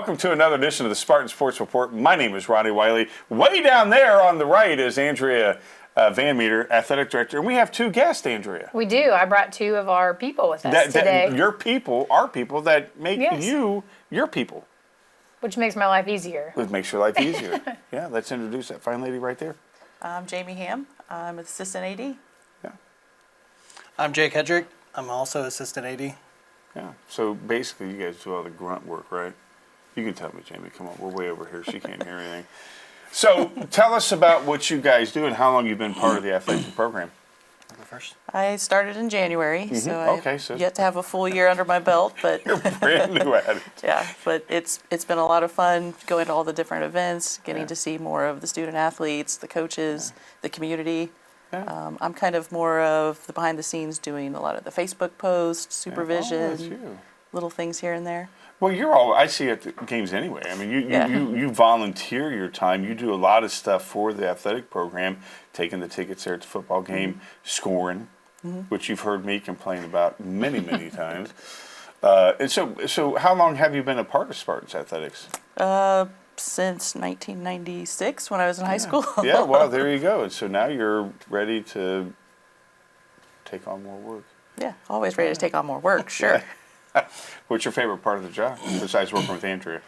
welcome to another edition of the Spartan Sports Report. My name is Ronnie Wiley. Way down there on the right is Andrea Van Meter, Athletic Director. And we have two guests, Andrea. We do. I brought two of our people with us today. Your people, our people that make you your people. Which makes my life easier. It makes your life easier. Yeah, let's introduce that fine lady right there. I'm Jamie Ham. I'm Assistant AD. Yeah. I'm Jake Hedrick. I'm also Assistant AD. Yeah. So basically, you guys do all the grunt work, right? You can tell me, Jamie. Come on, we're way over here. She can't hear anything. So tell us about what you guys do and how long you've been part of the athletic program. I'll go first. I started in January, so I've so yet to have a full year under my belt, but you're brand new at it. yeah, but it's been a lot of fun going to all the different events, getting to see more of the student athletes, the coaches, the community. Yeah. I'm kind of more of the behind the scenes, doing a lot of the Facebook posts, supervision, that's you. little things here and there. Well, you're all I see at the games anyway. I mean, you volunteer your time. You do a lot of stuff for the athletic program, taking the tickets there at the football game, scoring, which you've heard me complain about many, many times. And so how long have you been a part of Spartans Athletics? Since 1996 when I was in high school. Yeah, well, there you go. And so now you're ready to take on more work. Yeah, always ready to take on more work, sure. What's your favorite part of the job besides working with Andrea?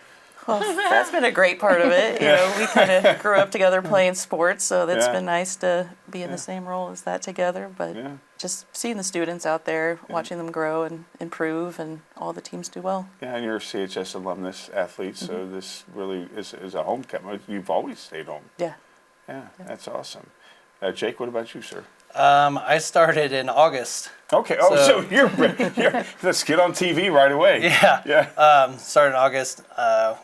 Well, that's been a great part of it. You know, we kind of grew up together playing sports, so that's been nice to be in the same role as that together. But just seeing the students out there, watching them grow and improve, and all the teams do well. Yeah, and you're a CHS alumnus athlete, so this really is a homecoming. You've always stayed home. Yeah. Yeah, that's awesome. Jake, what about you, sir? I started in August. Okay. Oh, so you're let's get on TV right away. Yeah. Yeah. Started in August.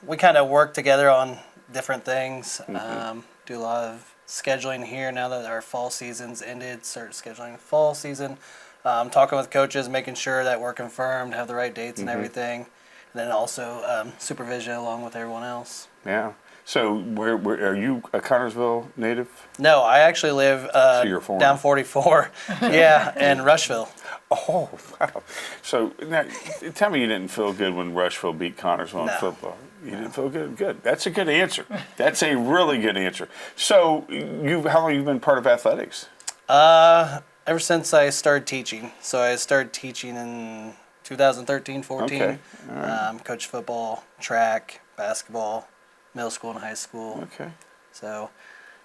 We kind of work together on different things. Do a lot of scheduling here now that our fall season's ended. Start scheduling the fall season. Talking with coaches, making sure that we're confirmed, have the right dates and everything. And then also supervision along with everyone else. Yeah. So where are you a Connorsville native? No, I actually live down 44. Yeah, in Rushville. Oh, wow. So now, tell me you didn't feel good when Rushville beat Connorsville in football. You didn't feel good? Good. That's a good answer. That's a really good answer. So how long have you been part of athletics? Ever since I started teaching. So I started teaching in 2013, 14. Okay. All right. Coached football, track, basketball, middle school and high school. Okay. So,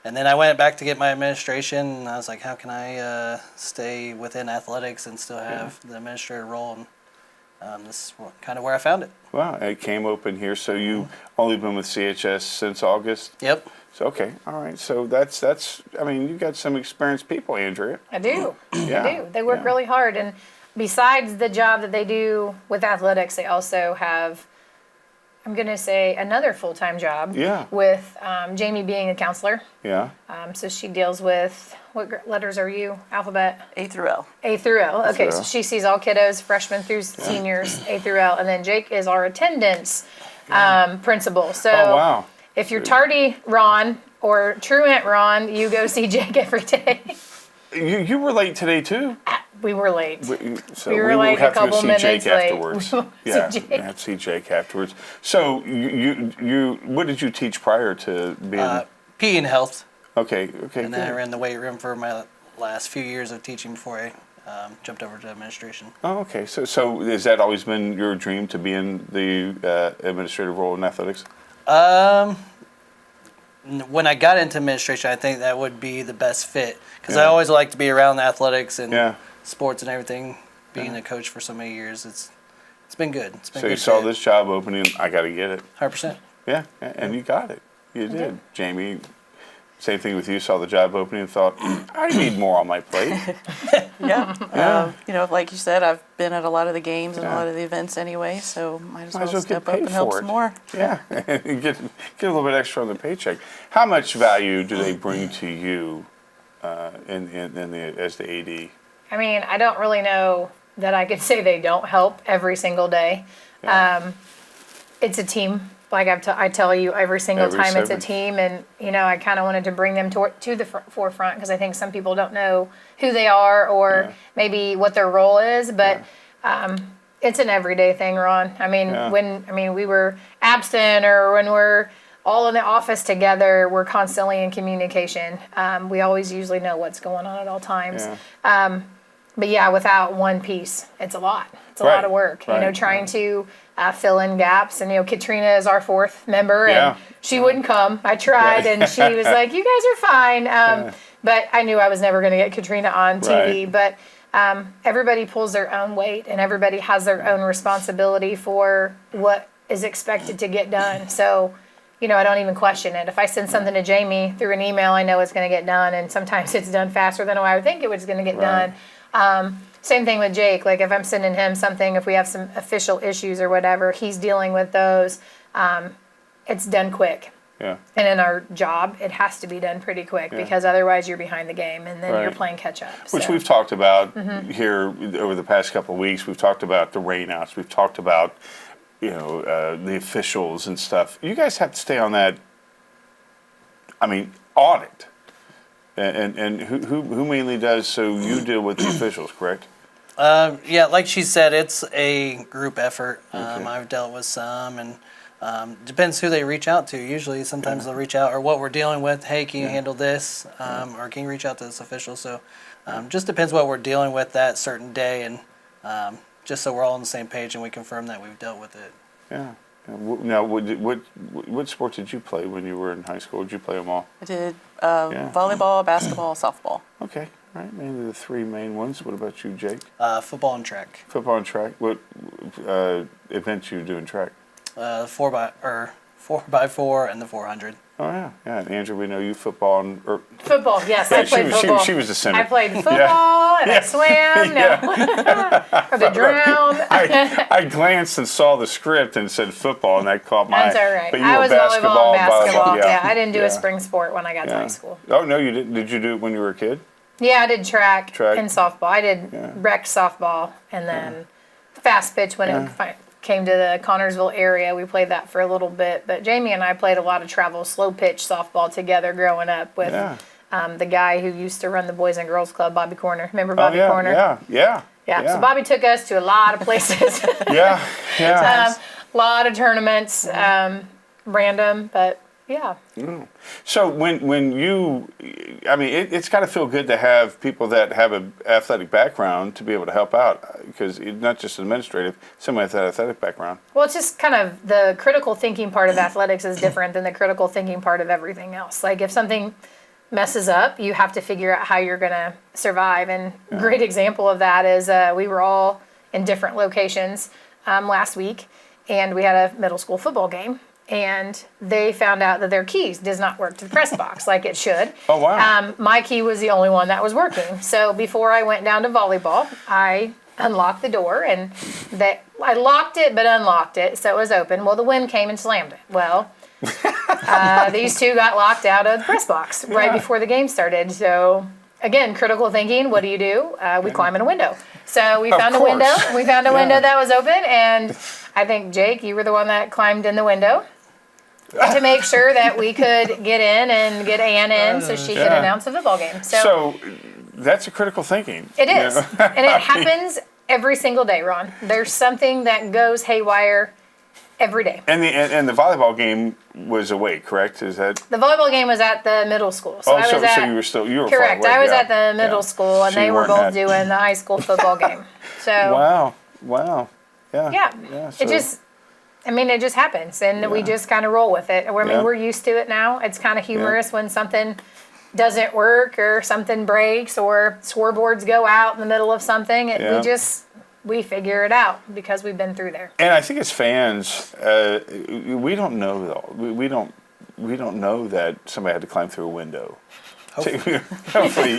and then I went back to get my administration, and I was like, how can I stay within athletics and still have the administrator role? And this is kind of where I found it. Wow, it came open here. So you've only been with CHS since August? Yep. So, okay, all right. So that's. I mean, you got some experienced people, Andrea. I do. Yeah. I do. They work really hard. And besides the job that they do with athletics, they also have, I'm going to say, another full-time job with Jamie being a counselor. Yeah. So she deals with, what letters are you? Alphabet? A through L. A through L. Okay, L. so she sees all kiddos, freshmen through seniors, A through L. And then Jake is our attendance principal. So if you're tardy Ron or truant Ron, you go see Jake every day. You were late today, too? We were late. So we were like a couple minutes late. Afterwards. Yeah, we have to see Jake afterwards. So you what did you teach prior to being? PE and health. Okay. And then I ran the weight room for my last few years of teaching before I jumped over to administration. Oh, okay. So has that always been your dream to be in the administrative role in athletics? When I got into administration, I think that would be the best fit because I always like to be around athletics and sports and everything. Being a coach for so many years, it's been good. It's been so good you saw this job opening. I got to get it. 100%. Yeah, and you got it. You did, Jamie. Same thing with you. Saw the job opening and thought, I need more on my plate. You know, like you said, I've been at a lot of the games and a lot of the events anyway, so might as well step up and help some more. Yeah, get a little bit extra on the paycheck. How much value do they bring to you as the AD? I mean, I don't really know that I could say they don't help every single day. Yeah. It's a team. Like I tell you every single time it's a team, and I kind of wanted to bring them to the forefront because I think some people don't know who they are or maybe what their role is, but It's an everyday thing, Ron. I mean, we were absent or when we're all in the office together, we're constantly in communication. We always usually know what's going on at all times. Yeah. But yeah, without one piece, it's a lot. It's a lot of work. Trying to fill in gaps. And Katrina is our fourth member, and she wouldn't come. I tried, and she was like, "You guys are fine." But I knew I was never going to get Katrina on TV. But everybody pulls their own weight, and everybody has their own responsibility for what is expected to get done. So, I don't even question it. If I send something to Jamie through an email, I know it's going to get done, and sometimes it's done faster than I would think it was going to get done. Same thing with Jake. Like if I'm sending him something, if we have some official issues or whatever, he's dealing with those. It's done quick. Yeah. And in our job, it has to be done pretty quick because otherwise you're behind the game and then you're playing catch up. Which we've talked about here over the past couple of weeks. We've talked about the rainouts. We've talked about the officials and stuff. You guys have to stay on that. I mean, audit. And who mainly does? So you deal with the officials, correct? Yeah, like she said, it's a group effort. I've dealt with some, and depends who they reach out to. Usually, sometimes they'll reach out, or what we're dealing with. Hey, can you handle this? Or can you reach out to this official? So, just depends what we're dealing with that certain day, and just so we're all on the same page and we confirm that we've dealt with it. Yeah. Now, what sport did you play when you were in high school? Did you play them all? I did volleyball, basketball, softball. Okay, right. Mainly the three main ones. What about you, Jake? Football and track. Football and track. What events you do in track? 4x4 and the 400. Oh yeah. And Andrew, we know you football and football. Yes, I played football. She was the center. I played football and I swam. No, or the drown. I glanced and saw the script and said football, and that caught my eye. That's all right. But you I were was basketball, volleyball. Yeah, I didn't do a spring sport when I got to high school. Oh no, you didn't. Did you do it when you were a kid? Yeah, I did track and softball. I did rec softball and then fast pitch when it came to the Connorsville area. We played that for a little bit. But Jamie and I played a lot of travel slow pitch softball together growing up with the guy who used to run the Boys and Girls Club, Bobby Corner. Remember Bobby Corner? Yeah. So Bobby took us to a lot of places. A lot of tournaments, random, but yeah. So when you, I mean, it's got to feel good to have people that have an athletic background to be able to help out, because not just administrative, somebody with that athletic background. Well, it's just kind of the critical thinking part of athletics is different than the critical thinking part of everything else. Like if something messes up, you have to figure out how you're going to survive. And a great example of that is we were all in different locations last week, and we had a middle school football game. And they found out that their keys does not work to the press box like it should. Oh, wow. My key was the only one that was working. So before I went down to volleyball, I unlocked the door, and I locked it but unlocked it, so it was open. Well, the wind came and slammed it. Well, these two got locked out of the press box right before the game started. So again, critical thinking. What do? We climb in a window. So we found a window. We found a window that was open, and I think Jake, you were the one that climbed in the window to make sure that we could get in and get Ann in so she could announce the football game. So that's a critical thinking. It is. And it happens every single day, Ron. There's something that goes haywire every day. And the volleyball game was away, correct? Is that the volleyball game was at the middle school? So you were correct. Far away, I was at the middle school, and so they were both doing the high school football game. So wow, yeah. It just happens, and we just kind of roll with it. I mean, we're used to it now. It's kind of humorous when something doesn't work or something breaks or scoreboards go out in the middle of something. We figure it out because we've been through there. And I think as fans, we don't know though. We don't know that somebody had to climb through a window. Hopefully,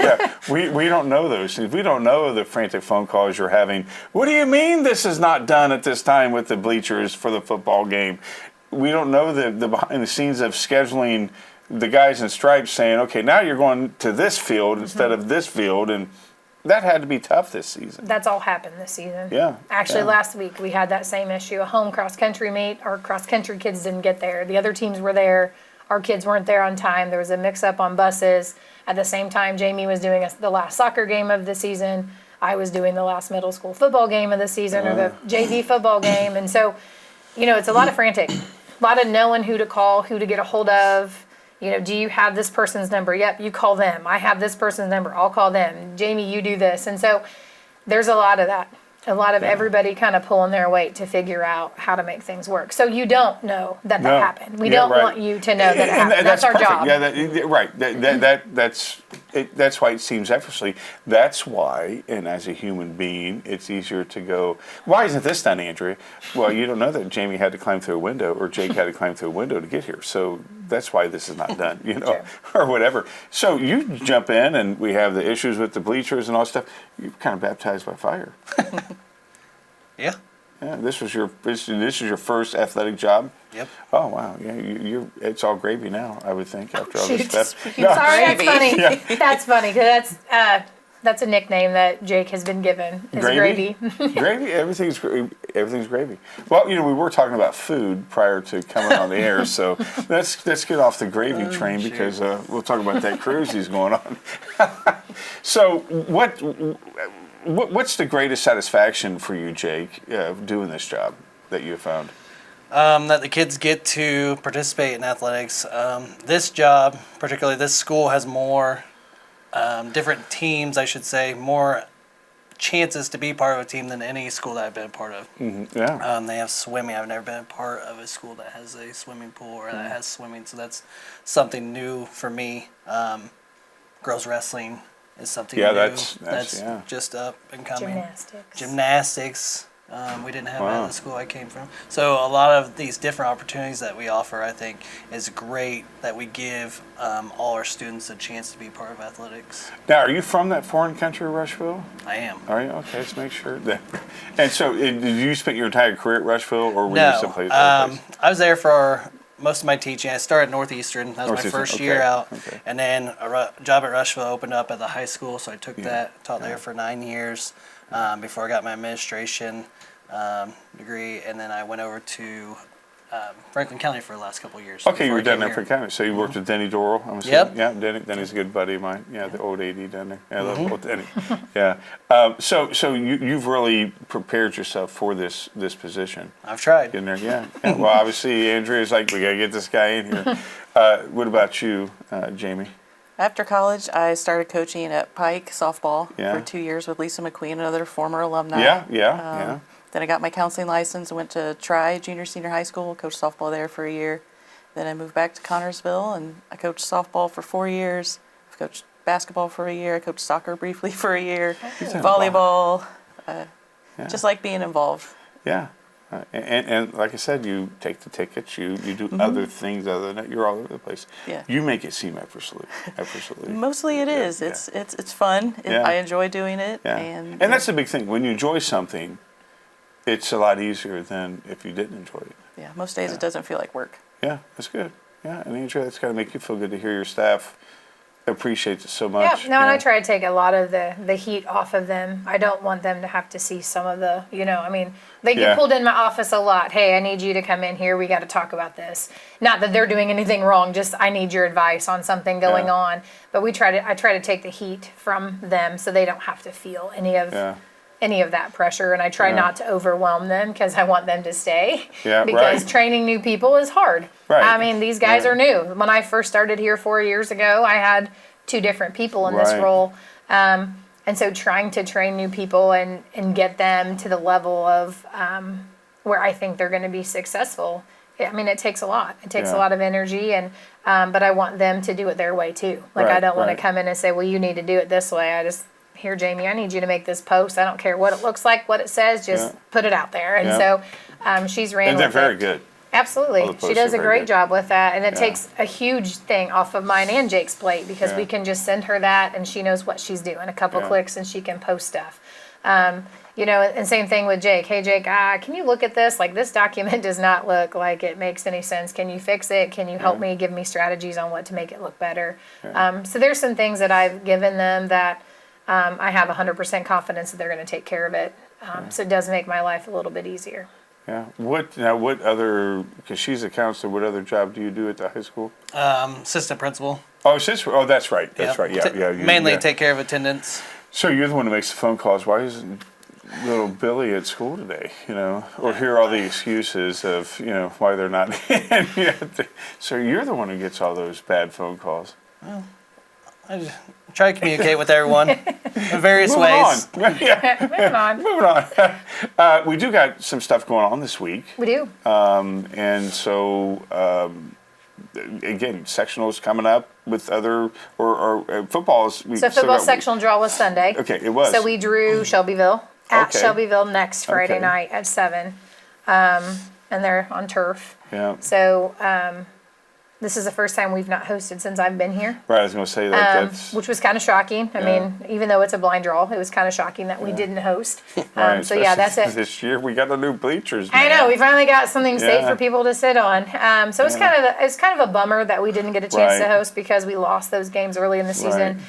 we don't know those things. We don't know the frantic phone calls you're having. What do you mean this is not done at this time with the bleachers for the football game? We don't know the behind the scenes of scheduling the guys in stripes saying, okay, now you're going to this field instead of this field, and that had to be tough this season. That's all happened this season. Yeah. Actually, last week we had that same issue. A home cross-country meet. Our cross-country kids didn't get there. The other teams were there. Our kids weren't there on time. There was a mix-up on buses. At the same time, Jamie was doing the last soccer game of the season. I was doing the last middle school football game of the season or the JV football game. And so, it's a lot of frantic, a lot of knowing who to call, who to get a hold of. Do you have this person's number? Yep, you call them. I have this person's number. I'll call them. Jamie, you do this. And so there's a lot of that. A lot of everybody kind of pulling their weight to figure out how to make things work. So you don't know that happened. We don't want you to know that it happened. That's our perfect. job. Yeah, right. That's why it seems effortlessly. That's why, and as a human being, it's easier to go, why isn't this done, Andrea? Well, you don't know that Jamie had to climb through a window or Jake had to climb through a window to get here. So that's why this is not done, or whatever. So you jump in and we have the issues with the bleachers and all that stuff. You're kind of baptized by fire. Yeah. Yeah, this is your first athletic job. Yep. Oh wow, yeah, it's all gravy now. I would think after all this Shoot. stuff. Sorry, that's funny. Yeah. That's funny because that's a nickname that Jake has been given. Is gravy. Gravy. Everything's gravy. Well, we were talking about food prior to coming on the air, so let's get off the gravy train because we'll talk about that cruise he's going on. So what's the greatest satisfaction for you, Jake, doing this job that you have found? That the kids get to participate in athletics. This job, particularly this school, has more different teams, I should say, more chances to be part of a team than any school that I've been a part of. Mm-hmm. Yeah. They have swimming. I've never been a part of a school that has a swimming pool or that has swimming, so that's something new for me. Girls wrestling is something new. That's just up and coming. Gymnastics. We didn't have that at the school I came from. So a lot of these different opportunities that we offer, I think, is great that we give all our students a chance to be part of athletics. Now, are you from that foreign country, Rushville? I am. Are you? Okay, let's make sure. And so, did you spend your entire career at Rushville, or were No, you someplace else? I was there for most of my teaching. I started at Northeastern. That was my first year out. Okay. And then a job at Rushville opened up at the high school, so I took that, taught there for 9 years before I got my administration degree, and then I went over to Franklin County for the last couple of years. Okay, you were down there for County. So you worked with Denny Doral, I'm assuming? Yep. Yeah, Denny's a good buddy of mine. Yeah, the old AD down there. Yeah, I love old Denny. Yeah. So you've really prepared yourself for this position. I've tried. In there, yeah. Well, obviously, Andrea's like, we got to get this guy in here. What about you, Jamie? After college, I started coaching at Pike softball for 2 years with Lisa McQueen, another former alumni. Yeah. Then I got my counseling license and went to Tri Junior Senior High School, coached softball there for a year. Then I moved back to Connorsville and I coached softball for 4 years. I've coached basketball for a year. I coached soccer briefly for a year. Volleyball. Just like being involved. Yeah. And like I said, you take the tickets, you do other things other than that. You're all over the place. Yeah. You make it seem effortlessly. Mostly it is. It's fun. I enjoy doing it. Yeah. And that's the big thing. When you enjoy something, it's a lot easier than if you didn't enjoy it. Yeah, most days it doesn't feel like work. Yeah, that's good. Yeah, and Andrea, that's got to make you feel good to hear your staff appreciates it so much. Yeah, no, and I try to take a lot of the heat off of them. I don't want them to have to see some of the, they get pulled in my office a lot. Hey, I need you to come in here. We got to talk about this. Not that they're doing anything wrong, just I need your advice on something going on. But I try to take the heat from them so they don't have to feel any of that pressure, and I try not to overwhelm them because I want them to stay. Because training new people is hard. Right. I mean, these guys are new. When I first started here 4 years ago, I had 2 different people in this role. And so trying to train new people and get them to the level of where I think they're going to be successful, it takes a lot. It takes a lot of energy, and but I want them to do it their way too. Like I don't want to come in and say, well, you need to do it this way. I just, here, Jamie, I need you to make this post. I don't care what it looks like, what it says, just put it out there. And so she's ran with it. And they're very good. Absolutely. She does a great job with that. And it takes a huge thing off of mine and Jake's plate because we can just send her that and she knows what she's doing. A couple clicks and she can post stuff. And same thing with Jake. Hey, Jake, can you look at this? Like, this document does not look like it makes any sense. Can you fix it? Can you help me, give me strategies on what to make it look better? So there's some things that I've given them that I have 100% confidence that they're going to take care of it. So it does make my life a little bit easier. Yeah. What other, because she's a counselor, what other job do you do at the high school? Assistant principal. Oh, assistant. Oh, that's right. That's right. Yeah. Mainly take care of attendance. So you're the one who makes the phone calls. Why isn't little Billy at school today? Or hear all the excuses of why they're not in yet. So you're the one who gets all those bad phone calls. Well, I just try to communicate with everyone in various Moving ways. on. Yeah. Moving on. We do got some stuff going on this week. We do. And so, again, sectionals coming up with other, or footballs. So football sectional draw was Sunday. Okay, it was. So we drew Shelbyville at Okay. Shelbyville next Friday Okay. night at 7. And they're on turf. Yeah. So this is the first time we've not hosted since I've been here. Right, I was going to say that's... Which was kind of shocking. I Yeah. mean, even though it's a blind draw, it was kind of shocking that we didn't host. Right, So yeah, that's especially it. This year we got the new bleachers. I know, we finally got something safe Yeah. for people to sit on. So it's kind of a bummer that we didn't get a chance to Right. host because we lost those games early in the season.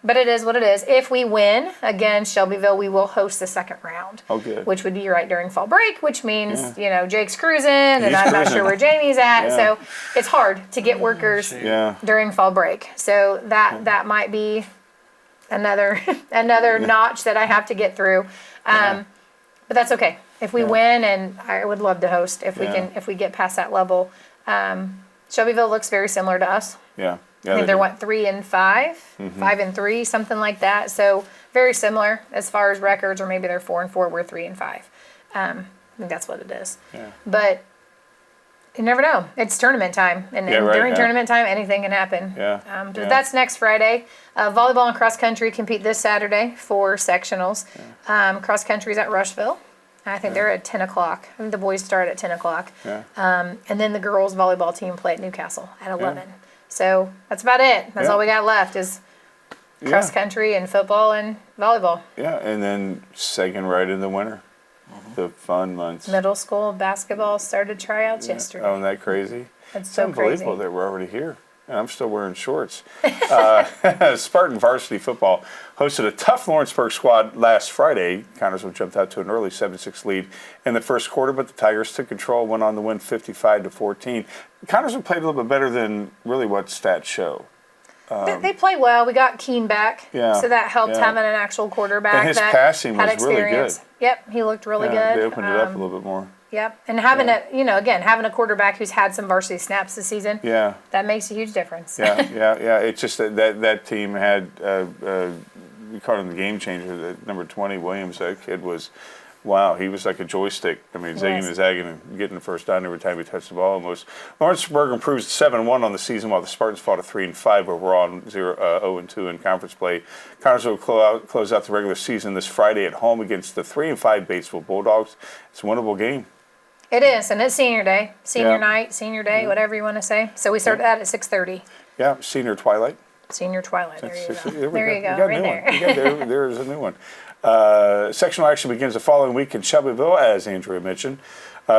But it is what it is. If we win against Shelbyville, we will host the second round. Oh, good. Which would be right during fall break, which means Jake's cruising, and He's I'm not cruising. sure where Jamie's at. Yeah. So it's hard to get workers Yeah. during fall break. So that might be another another notch that I have to get through. But that's okay. If we win, and I would love to host if we Yeah. can, if we get past that level. Shelbyville looks very similar to us. Yeah. I think they're 3-5, 5-3, something like that. So very similar as far as records, or maybe they're 4-4. We're 3-5. I think that's what it is. Yeah. But you never know. It's tournament time, and Yeah, right, during yeah. tournament time, anything can happen. Yeah, But yeah. that's next Friday. Volleyball and cross country compete this Saturday for sectionals. Cross country's at Rushville. I think they're at 10 o'clock. I think the boys start at 10 o'clock. Yeah. And then the girls volleyball team play at Newcastle at 11. So that's about it. That's Yeah. all we got left is cross country and football and volleyball. Yeah, and then second right in the winter. The fun months. Middle school basketball started tryouts yesterday. Oh, isn't that crazy? That's It's so crazy. unbelievable that we're already here. And I'm still wearing shorts. Spartan varsity football hosted a tough Lawrenceburg squad last Friday. Connersville jumped out to an early 7-6 lead in the first quarter, but the Tigers took control, went on to win 55-14. Connersville played a little bit better than really what stats show. They play well. We got Keen back, Yeah, so that helped yeah. having an actual quarterback And his that passing had was really experience. good. Yep, he looked really Yeah, good. they opened it up a little bit more. Yep, and having having a quarterback who's had some varsity snaps this season, Yeah. that makes a huge difference. Yeah. It's just that team had, we called him the game changer, the number 20, Williams. That kid was, wow, he was like a joystick. I mean, zigging and zagging and getting the first down every time he touched the ball almost. Lawrenceburg improves to 7-1 on the season, while the Spartans fought a 3-5 overall and 0-2 in conference play. Connersville will close out the regular season this Friday at home against the 3-5 Batesville Bulldogs. It's a winnable game. It is, and it's senior day, senior Yeah. night, senior day, whatever you want to say. So we start that at 6:30. Yeah, senior twilight. Senior twilight. There you go. There we There you go. go. We got a Right new there. one. There's a new one. Sectional action begins the following week in Shelbyville, as Andrea mentioned.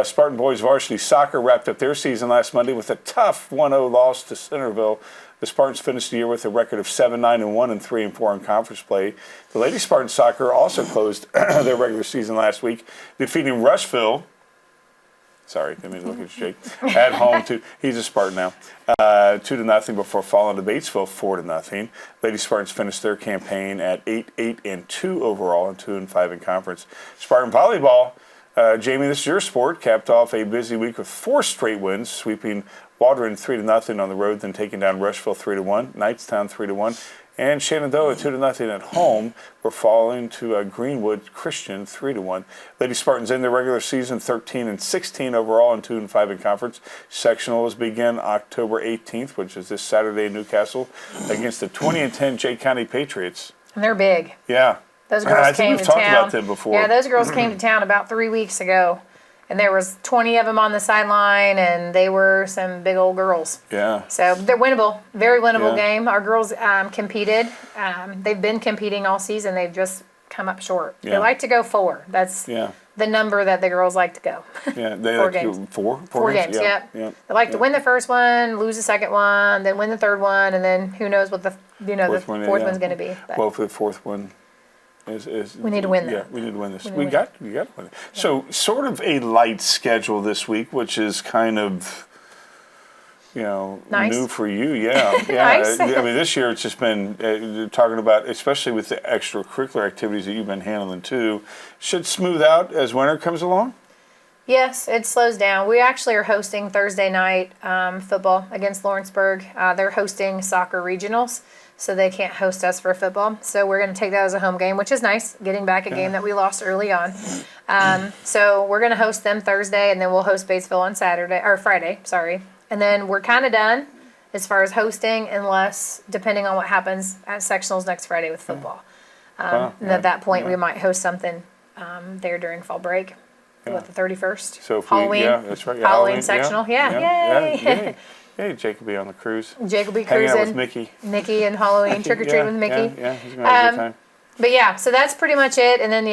Spartan boys varsity soccer wrapped up their season last Monday with a tough 1-0 loss to Centerville. The Spartans finished the year with a record of 7-9-1 and 3-4 in conference play. The Lady Spartan soccer also closed their regular season last week, defeating Rushville. Sorry, didn't mean to look at Jake. At home, he's a Spartan now. 2-0 before falling to Batesville, 4-0. Lady Spartans finished their campaign at 8-2 overall and 2-5 in conference. Spartan volleyball, Jamie, this is your sport. Capped off a busy week with 4 straight wins, sweeping Waldron 3-0 on the road, then taking down Rushville 3-1, Knightstown 3-1. And Shenandoah 2-0 at home were falling to Greenwood Christian 3-1. Lady Spartans end their regular season 13-16 overall and 2-5 in conference. Sectionals begin October 18th, which is this Saturday in Newcastle, against the 20-10 Jay County Patriots. And they're big. Yeah. Those girls I think came we've to talked town. about them before. Yeah, those girls came to town about 3 weeks ago, and there was 20 of them on the sideline, and they were some big old girls. Yeah. So they're winnable, very winnable Yeah. game. Our girls competed. They've been competing all season. They've just come up short. They Yeah. like to go 4. That's Yeah. the number that the girls like to go. Yeah. They 4 like games. to, four 4 games, Yeah. yep. Yeah. They like to win the first one, lose the second one, then win the third one, and then who knows what the fourth one's going to be. But Well, for the fourth one is we need to win that. Yeah, we need to win this. We need We to got to win it. So sort of a light schedule this week, which is kind of Nice. new for you. Yeah, yeah. Nice. I mean, this year it's just been talking about, especially with the extracurricular activities that you've been handling too, should smooth out as winter comes along. Yes, it slows down. We actually are hosting Thursday night football against Lawrenceburg. They're hosting soccer regionals, so they can't host us for football. So we're going to take that as a home game, which is nice, getting back a game that we lost early on. So we're going to host them Thursday, and then we'll host Batesville on Friday, sorry. And then we're kind of done as far as hosting, unless, depending on what happens at sectionals next Friday with football. And at that point, we might host something there during fall break. What, the 31st? So if Halloween. that's right. Yeah, Halloween sectional. Yay. Hey, Jake will be on the cruise. Jake will be Hanging cruising. out with Mickey. Mickey and Halloween trick or treat with Mickey. Yeah, he's gonna have a good time. But yeah, so that's pretty much it. And then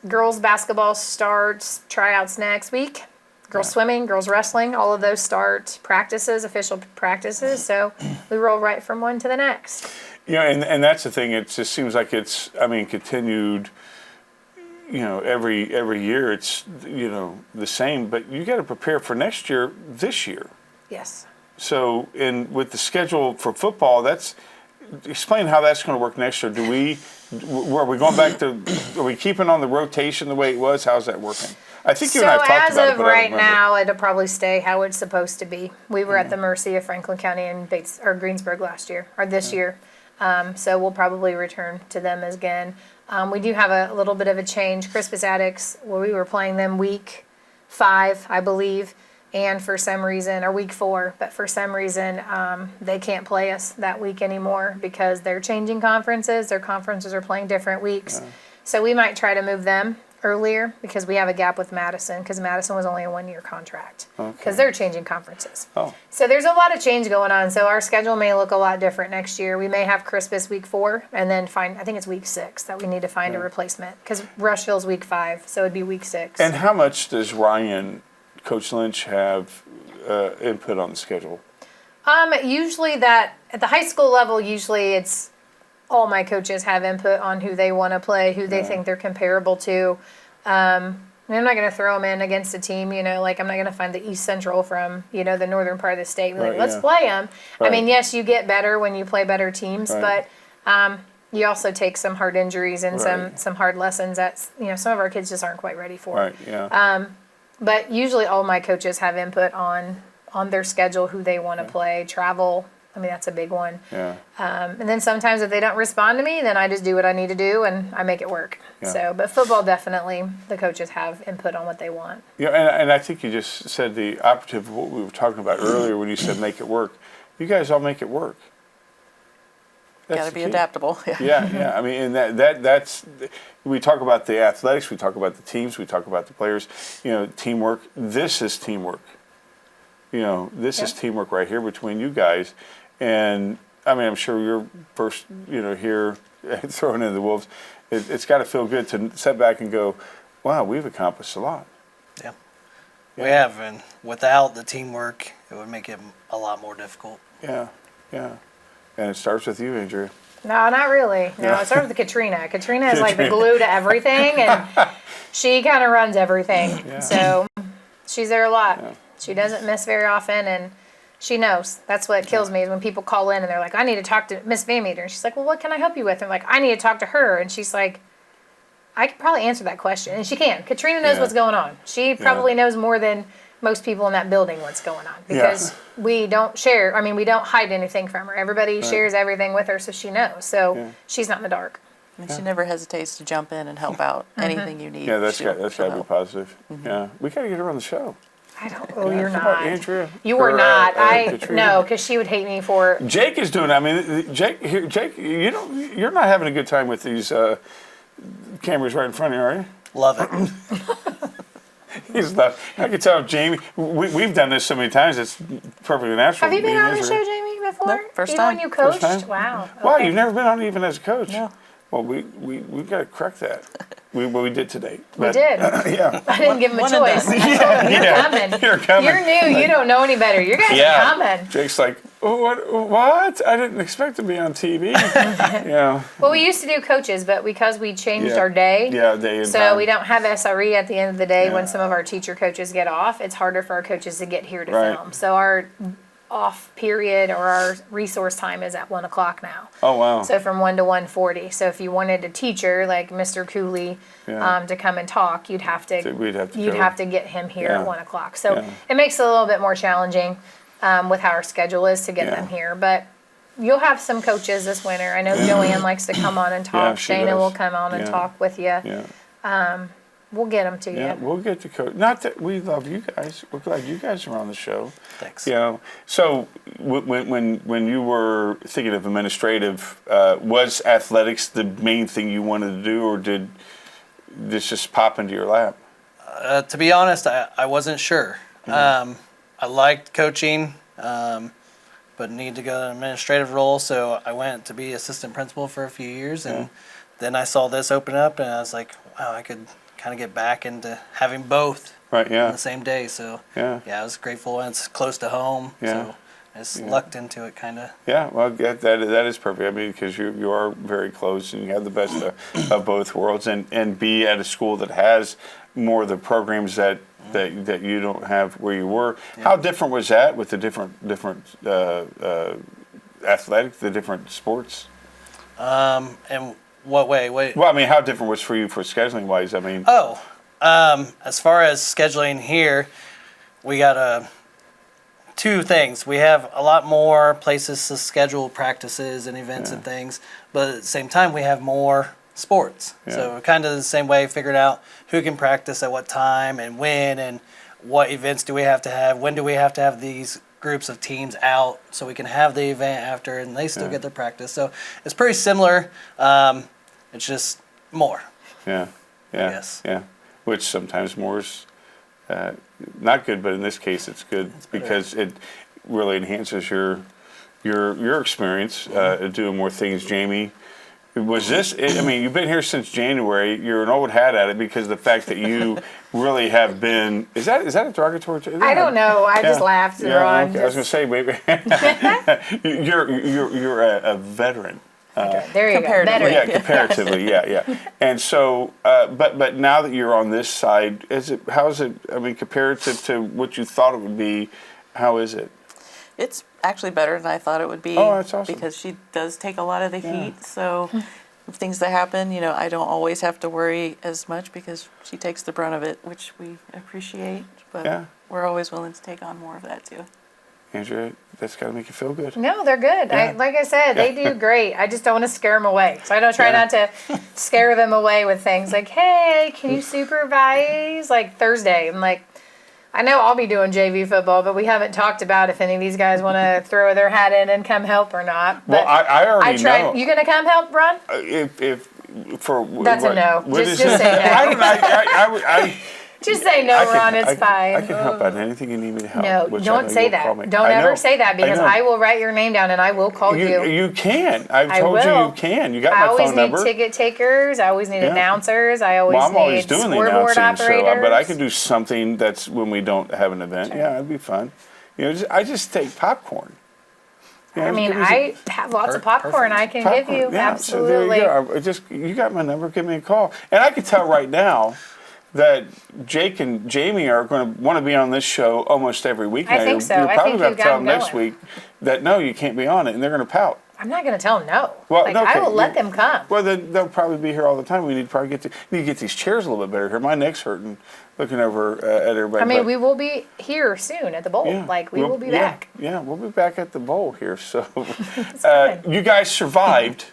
girls basketball starts tryouts next week. Girls swimming, girls wrestling, all of those start official practices. So we roll right from one to the next. Yeah, and that's the thing. It just seems like it's, continued. Every year it's the same. But you got to prepare for next year. This year. Yes. So, with the schedule for football, explain how that's going to work next year. Are we going back to? Are we keeping on the rotation the way it was? How's that working? I think you and I have talked about it. So as of right now, it'll probably stay how it's supposed to be. We were at the mercy of Franklin County and Greensburg last year or this year, so we'll probably return to them again. We do have a little bit of a change. Crispus Attucks, where we were playing them week 5, I believe, and for some reason, or week 4, but for some reason, they can't play us that week anymore because they're changing conferences. Their conferences are playing different weeks. So we might try to move them earlier because we have a gap with Madison because Madison was only a 1-year contract because they're changing conferences. So there's a lot of change going on. So our schedule may look a lot different next year. We may have Crispus week 4 and then I think it's week 6 that we need to find a replacement because Rushville's week 5, so it'd be week 6. And how much does Coach Lynch have input on the schedule? Usually at the high school level, usually it's all my coaches have input on who they want to play, who they think they're comparable to. I'm not going to throw them in against a team, I'm not going to find the East Central from, the northern part of the state. Let's play them. Right. I mean, yes, you get better when you play better teams, but you also take some hard injuries and some hard lessons that, some of our kids just aren't quite ready for. Right, yeah. But usually all my coaches have input on their schedule, who they want to play, travel. I mean, that's a big one. Yeah. And then sometimes if they don't respond to me, then I just do what I need to do and I make it work. Yeah. So, but football, definitely, the coaches have input on what they want. Yeah, and I think you just said the operative of what we were talking about earlier when you said make it work. You guys all make it work. Got to be adaptable. Yeah. I mean, and that's we talk about the athletics, we talk about the teams, we talk about the players. Teamwork. This is teamwork. This is teamwork right here between you guys. And I mean, I'm sure you're first, here throwing in the Wolves. It's got to feel good to sit back and go, wow, we've accomplished a lot. Yeah. We have, and without the teamwork, it would make it a lot more difficult. Yeah. And it starts with you, Andrea. No, not really. No, it starts with Katrina. Katrina is like the glue to everything, and she kind of runs everything. Yeah. So she's there a lot. Yeah. She doesn't miss very often, and she knows. That's what kills me is when people call in and they're like, I need to talk to Miss Van Meter. And she's like, well, what can I help you with? And I'm like, I need to talk to her. And she's like, I could probably answer that question. And she can. Katrina knows what's going on. She probably knows more than most people in that building what's going on because we don't share. I mean, we don't hide anything from her. Everybody shares everything with her, so she knows. So she's not in the dark. And she never hesitates to jump in and help out anything you need. Yeah, that's got to be positive. Mm-hmm. Yeah, we got to get her on the show. I don't. Oh, you're not. Andrea. You were not. No, because she would hate me for. Jake is doing. I mean, Jake. You're not having a good time with these cameras right in front of you, are you? Love it. He's not. I can tell Jamie. We've done this so many times. It's perfectly natural. Have you been on the show, Jamie, before? No, first time. Even when you coached? First time? Wow. Okay. Wow, you've never been on even as a coach. No. Well, we've got to correct that. We did today. We did. Yeah. I didn't give him a One choice. You're coming. You're coming. You're new. You don't know any better. You guys are coming. Jake's like, oh, what? I didn't expect to be on TV. Yeah. Well, we used to do coaches, but because we changed our day, day and so time. we don't have SRE at the end of the day when some of our teacher coaches get off. It's harder for our coaches to get here to film. So off period or our resource time is at 1 o'clock now. Oh, wow. So from 1 to 1:40. So if you wanted a teacher like Mr. Cooley to come and talk, you'd have to get him here at 1 o'clock. So it makes it a little bit more challenging with how our schedule is to get them here. But you'll have some coaches this winter. I know Joanne likes to come on and talk. Shayna will come on and talk with you. Yeah. We'll get them to you. Yeah, we'll get to coach. Not that we love you guys. We're glad you guys are on the show. Thanks. You know, so when you were thinking of administrative, was athletics the main thing you wanted to do, or did this just pop into your lap? To be honest, I wasn't sure. I liked coaching, but needed to go to an administrative role, so I went to be assistant principal for a few years, and then I saw this open up, and I was like, wow, I could kind of get back into having both on the same day. So I was grateful, and it's close to home. So I just lucked into it, kind of. Yeah, well, that is perfect. I mean, because you are very close, and you have the best of both worlds, and be at a school that has more of the programs that you don't have where you were. How different was that with the different athletic, the different sports? And what way? Wait. Well, I mean, how different was for you for scheduling wise? I mean. As far as scheduling here, we got two things. We have a lot more places to schedule practices and events and things, but at the same time, we have more sports. So kind of the same way, figured out who can practice at what time and when, and what events do we have to have, when do we have to have these groups of teams out so we can have the event after and they still get their practice. So it's pretty similar. It's just more. Yeah. Yes. Yeah. Which sometimes more is not good, but in this case it's good because it really enhances your experience doing more things. Jamie, was this? I mean, you've been here since January. You're an old hat at it because the fact that you really have been. Is that a derogatory term? I don't know. I just laughed. Okay. I was going to say maybe you're a veteran. There you go. Better. Yeah, comparatively, yeah. And so, but now that you're on this side, how is it? I mean, comparative to what you thought it would be, how is it? It's actually better than I thought it would be. Oh, that's awesome. Because she does take a lot of the heat, so if things that happen, I don't always have to worry as much because she takes the brunt of it, which we appreciate. But we're always willing to take on more of that too. Andrea, that's got to make you feel good. No, they're good. Yeah. Like I said, they do great. I just don't want to scare them away. So I don't try not to scare them away with things like, hey, can you supervise? Like Thursday, I'm like, I know I'll be doing JV football, but we haven't talked about if any of these guys want to throw their hat in and come help or not. But well, I already know. You going to come help, Ron? If for that's a no. Just say no. I Just say no, Ron. It's fine. I can help out anything you need me to help. No, don't say that. Don't ever say that because I will write your name down and I will call you. You can. I've told you can. You got my phone number. I always need ticket takers. I always need announcers. I always I'm always need doing the scoreboard announcing, operators. but I can do something that's when we don't have an event. Sure. Yeah, that'd be fun. I just take popcorn. I mean, I have lots of popcorn I can give you. Yeah, absolutely. So there you go. You got my number. Give me a call. And I can tell right now that Jake and Jamie are going to want to be on this show almost every week. I think so. You're probably going to tell them going. next week that no, you can't be on it, and they're going to pout. I'm not going to tell them no. Well, I will let them come. Well, then they'll probably be here all the time. We need to probably get these chairs a little bit better here. My neck's hurting looking over at everybody. I mean, we will be here soon at the bowl. Yeah, we will be back. Yeah, we'll be back at the bowl here. So you guys survived.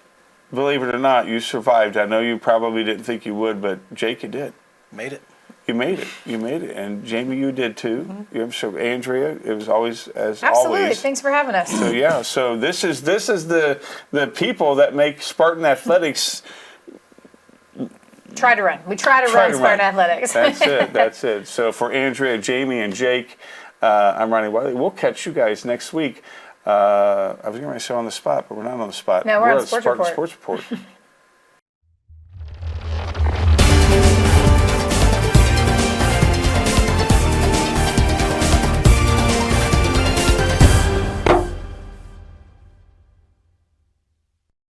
Believe it or not, you survived. I know you probably didn't think you would, but Jake, you did. Made it. You made it, and Jamie, you did too. So Andrea, it was always Absolutely. Thanks for having us. So this is the people that make Spartan athletics. Try to run. We try to run Spartan athletics. That's it. So for Andrea, Jamie, and Jake, I'm Ronnie Wiley. We'll catch you guys next week. I was going to say on the spot, but we're not on the spot. No, we're on at Sports Spartan Report. Sports Report.